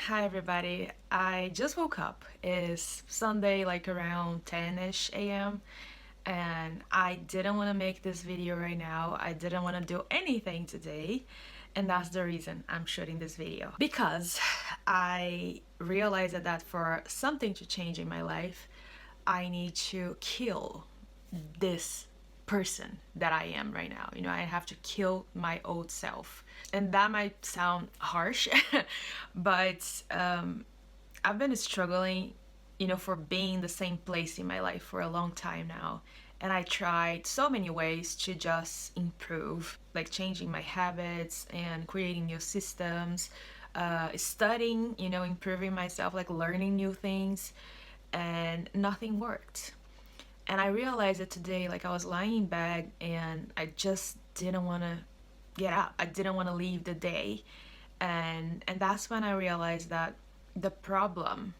Hi everybody. I just woke up. It's Sunday, like around 10-ish a.m. and I didn't want to make this video right now. I didn't want to do anything today, and that's the reason I'm shooting this video. Because I realized that for something to change in my life, I need to kill this person that I am right now. I have to kill my old self. And that might sound harsh, but I've been struggling, for being the same place in my life for a long time now. And I tried so many ways to just improve, like changing my habits and creating new systems, studying, improving myself, like learning new things, and nothing worked. And I realized it today, like I was lying in bed and I just didn't want to get up. I didn't want to leave the day. And that's when I realized that the problem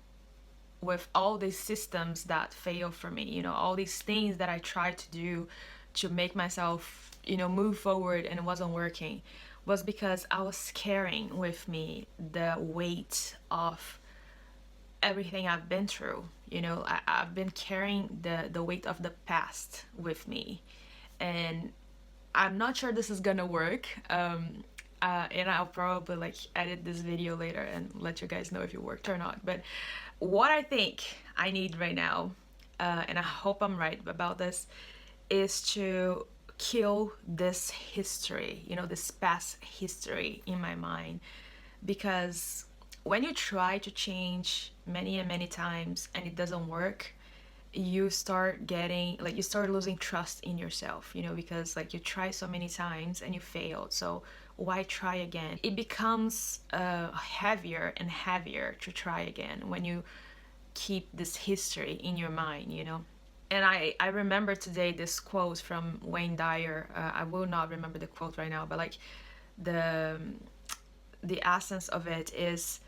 with all these systems that fail for me, all these things that I tried to do to make myself, move forward and it wasn't working, was because I was carrying with me the weight of everything I've been through. I've been carrying the weight of the past with me. And I'm not sure this is gonna work. And I'll probably like edit this video later and let you guys know if it worked or not. But what I think I need right now, and I hope I'm right about this, is to kill this history, this past history in my mind. Because when you try to change many and many times and it doesn't work, you start getting like you start losing trust in yourself, because like you try so many times and you failed, so why try again? It becomes heavier and heavier to try again when you keep this history in your mind. And I remember today this quote from Wayne Dyer. I will not remember the quote right now, but like the the essence of it is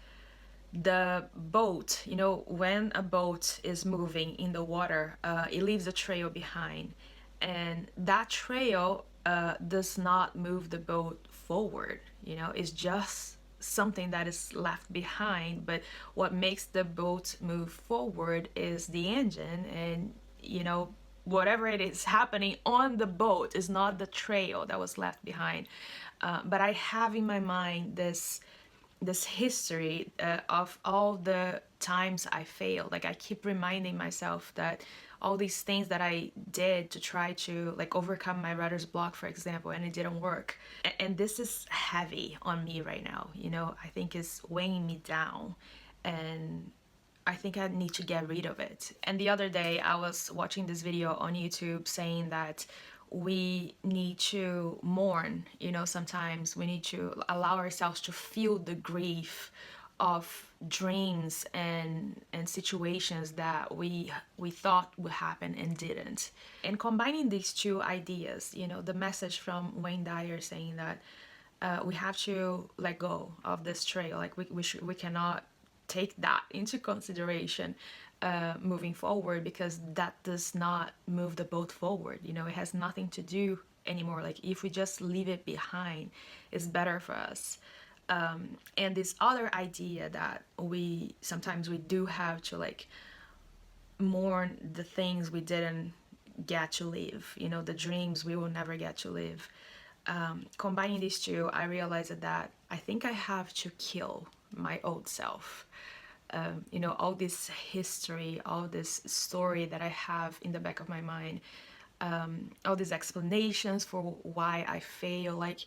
the boat, when a boat is moving in the water, it leaves a trail behind. And that trail does not move the boat forward, it's just something that is left behind. But what makes the boat move forward is the engine. And, whatever it is happening on the boat is not the trail that was left behind. But I have in my mind this history of all the times I failed. Like I keep reminding myself that all these things that I did to try to like overcome my writer's block, for example, and it didn't work. And this is heavy on me right now. I think it's weighing me down, and I think I need to get rid of it. And the other day I was watching this video on YouTube saying that we need to mourn, sometimes we need to allow ourselves to feel the grief of dreams and situations that we thought would happen and didn't. And combining these two ideas, the message from Wayne Dyer saying that we have to let go of this trail, like we cannot take that into consideration moving forward, because that does not move the boat forward. It has nothing to do anymore. Like if we just leave it behind, it's better for us. And this other idea that we sometimes we do have to like mourn the things we didn't get to live, the dreams we will never get to live. Combining these two, I realized that I think I have to kill my old self. All this history, all this story that I have in the back of my mind, all these explanations for why I fail, like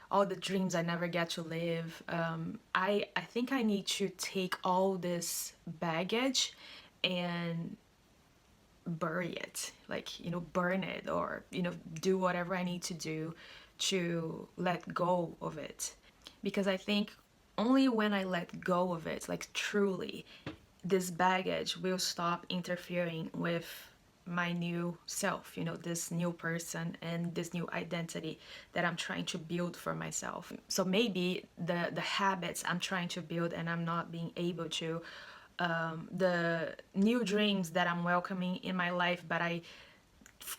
all the dreams I never get to live. I think I need to take all this baggage and bury it, like, burn it, or, do whatever I need to do to let go of it. Because I think only when I let go of it, like truly, this baggage will stop interfering with my new self, this new person and this new identity that I'm trying to build for myself. So maybe the habits I'm trying to build and I'm not being able to, the new dreams that I'm welcoming in my life, but I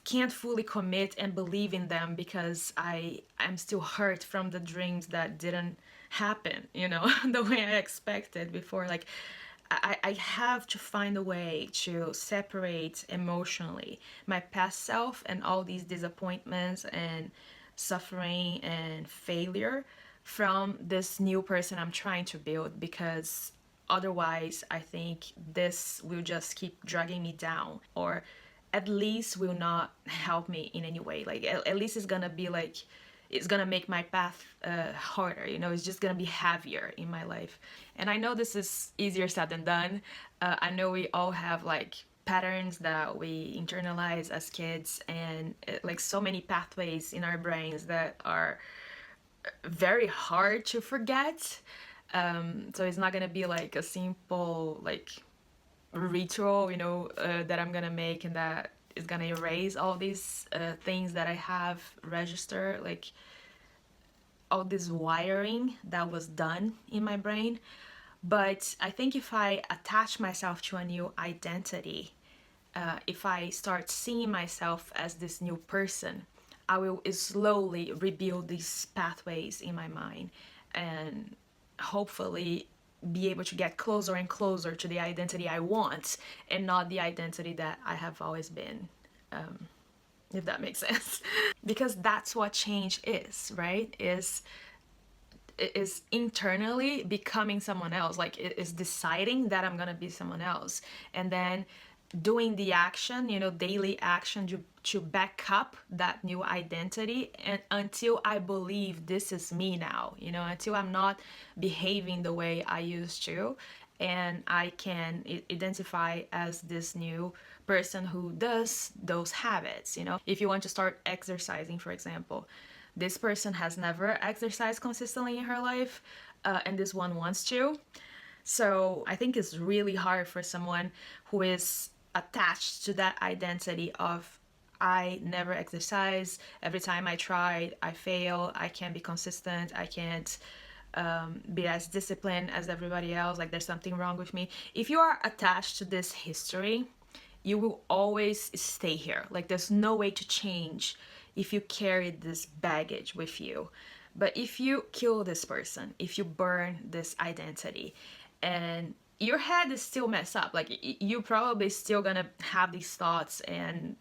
can't fully commit and believe in them because I'm still hurt from the dreams that didn't happen, you know, the way I expected before. Like, I have to find a way to separate emotionally my past self and all these disappointments and suffering and failure from this new person I'm trying to build, because otherwise I think this will just keep dragging me down, or at least will not help me in any way. Like, at least it's gonna be like, it's gonna make my path harder, you know, it's just gonna be heavier in my life. And I know this is easier said than done. I know we all have like patterns that we internalize as kids, and like so many pathways in our brains that are very hard to forget. So it's not gonna be like a simple like ritual, you know, that I'm gonna make and that is gonna erase all these things that I have registered, like all this wiring that was done in my brain. But I think if I attach myself to a new identity, if I start seeing myself as this new person, I will slowly rebuild these pathways in my mind and hopefully be able to get closer and closer to the identity I want, and not the identity that I have always been, if that makes sense. Because that's what change is, right? Is internally becoming someone else. Like, it is deciding that I'm gonna be someone else, and then doing the action, you know, daily action to back up that new identity, and until I believe this is me now, you know, until I'm not behaving the way I used to, and I can identify as this new person who does those habits. You know, if you want to start exercising, for example, this person has never exercised consistently in her life, and this one wants to. So I think it's really hard for someone who is attached to that identity of, I never exercise, every time I try I fail, I can't be consistent, I can't be as disciplined as everybody else, like there's something wrong with me. If you are attached to this history, you will always stay here. Like, there's no way to change if you carry this baggage with you. But if you kill this person, if you burn this identity, and your head is still messed up, like you probably still gonna have these thoughts and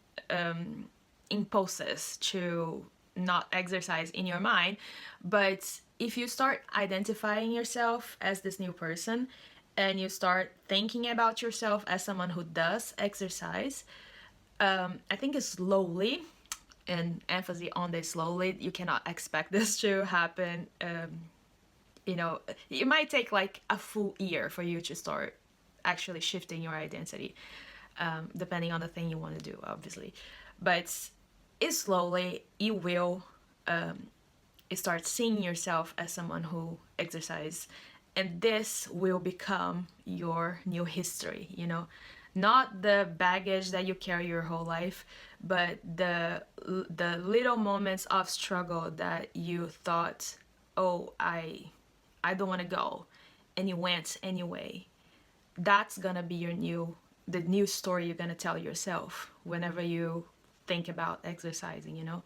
impulses to not exercise in your mind. But if you start identifying yourself as this new person, and you start thinking about yourself as someone who does exercise, I think it's slowly, and emphasis on this slowly, you cannot expect this to happen. You know, it might take like a full year for you to start actually shifting your identity, depending on the thing you want to do, obviously. But it's slowly, you will start seeing yourself as someone who exercises, and this will become your new history, you know, not the baggage that you carry your whole life, but the little moments of struggle that you thought, oh, I don't want to go, and you went anyway. That's gonna be the new story you're gonna tell yourself whenever you think about exercising, you know.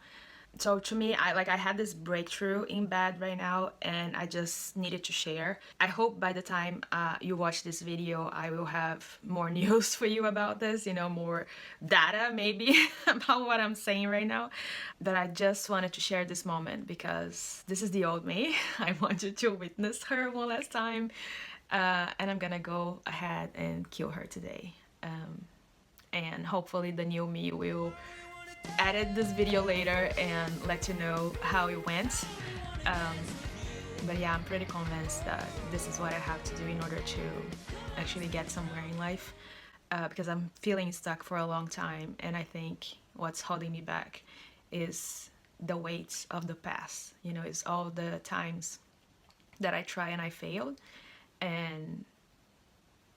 So to me, I had this breakthrough in bed right now, and I just needed to share. I hope by the time you watch this video, I will have more news for you about this, you know, more data maybe about what I'm saying right now. But I just wanted to share this moment because this is the old me. I wanted to witness her one last time, and I'm gonna go ahead and kill her today. And hopefully the new me will edit this video later and let you know how it went. But yeah, I'm pretty convinced that this is what I have to do in order to actually get somewhere in life, because I'm feeling stuck for a long time, and I think what's holding me back is the weight of the past. You know, it's all the times that I try and I failed, and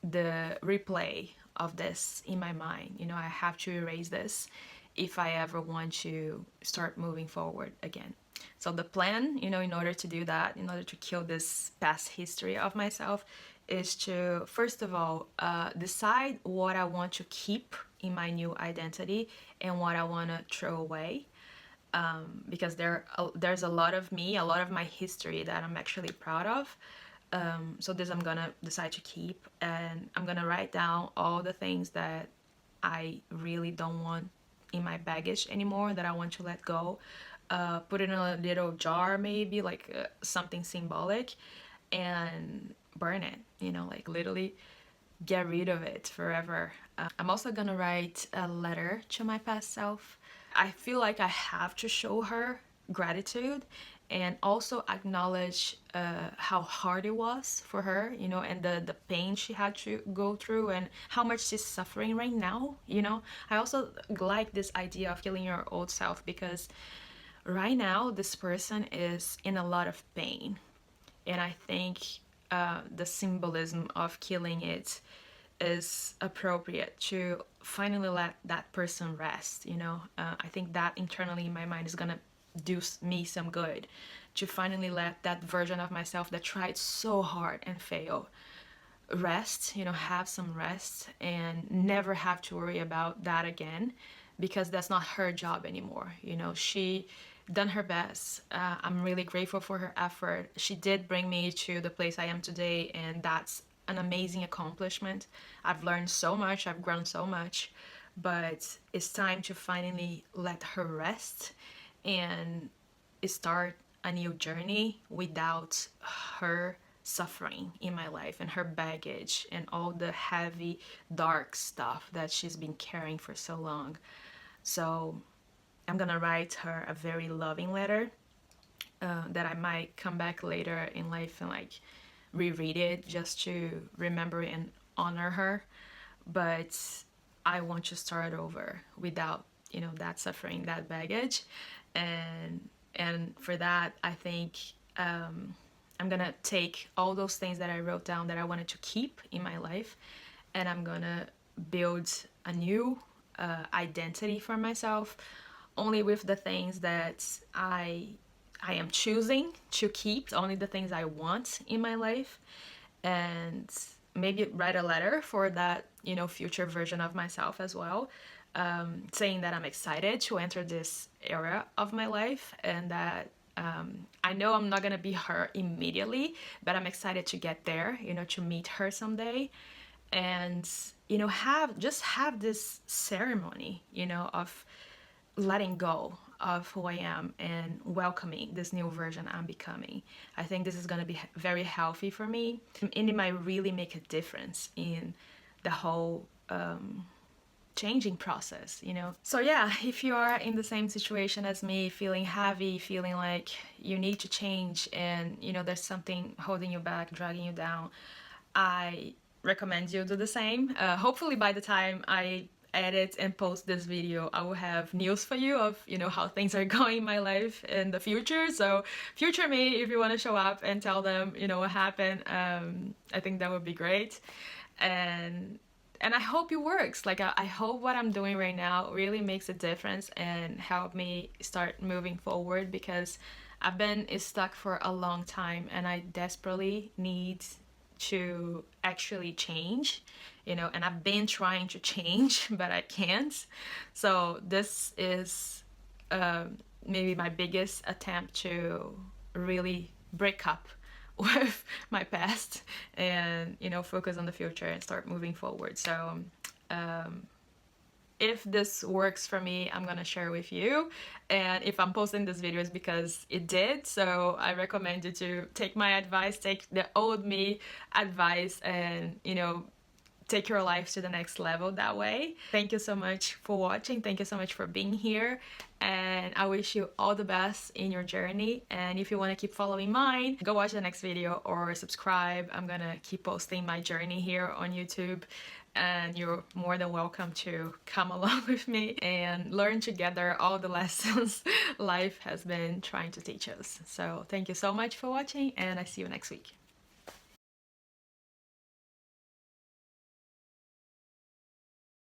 the replay of this in my mind. You know, I have to erase this if I ever want to start moving forward again. So the plan, you know, in order to do that, in order to kill this past history of myself, is to, first of all, decide what I want to keep in my new identity and what I want to throw away. because there's a lot of me, a lot of my history that I'm actually proud of. So this I'm gonna decide to keep, and I'm gonna write down all the things that I really don't want in my baggage anymore, that I want to let go. Put it in a little jar, maybe like something symbolic, and burn it, like literally get rid of it forever. I'm also gonna write a letter to my past self. I feel like I have to show her gratitude and also acknowledge how hard it was for her, and the pain she had to go through and how much she's suffering right now. I also like this idea of healing your old self, because right now this person is in a lot of pain, and I think the symbolism of killing it is appropriate to finally let that person rest. I think that internally in my mind is gonna do me some good, to finally let that version of myself that tried so hard and failed rest, have some rest, and never have to worry about that again, because that's not her job anymore. She done her best. I'm really grateful for her effort. She did bring me to the place I am today, and that's an amazing accomplishment. I've learned so much, I've grown so much, but it's time to finally let her rest and start a new journey without her suffering in my life and her baggage and all the heavy, dark stuff that she's been carrying for so long. So I'm gonna write her a very loving letter that I might come back later in life and like reread it just to remember and honor her. But I want to start over without, that suffering, that baggage. And for that, I think I'm gonna take all those things that I wrote down that I wanted to keep in my life, and I'm gonna build a new identity for myself, only with the things that I am choosing to keep, only the things I want in my life, and maybe write a letter for that, future version of myself as well, saying that I'm excited to enter this era of my life, and that I know I'm not gonna be her immediately, but I'm excited to get there, to meet her someday, and have this ceremony, of letting go of who I am and welcoming this new version I'm becoming. I think this is going to be very healthy for me, and it might really make a difference in the whole changing process. So yeah, if you are in the same situation as me, feeling heavy, feeling like you need to change, and there's something holding you back, dragging you down, I recommend you do the same. Hopefully by the time I edit and post this video, I will have news for you of how things are going in my life in the future. So future me, if you want to show up and tell them what happened, I think that would be great. And I hope it works. Like I hope what I'm doing right now really makes a difference and help me start moving forward, because I've been stuck for a long time and I desperately need to actually change, and I've been trying to change, but I can't. So this is maybe my biggest attempt to really break up with my past and focus on the future and start moving forward. So if this works for me, I'm gonna share with you, and if I'm posting this video, it's because it did. So I recommend you to take my advice, take the old me advice, and take your life to the next level that way. Thank you so much for watching. Thank you so much for being here, and I wish you all the best in your journey. And if you want to keep following mine, go watch the next video or subscribe. I'm gonna keep posting my journey here on YouTube, and you're more than welcome to come along with me and learn together all the lessons life has been trying to teach us. So thank you so much for watching, and I see you next week.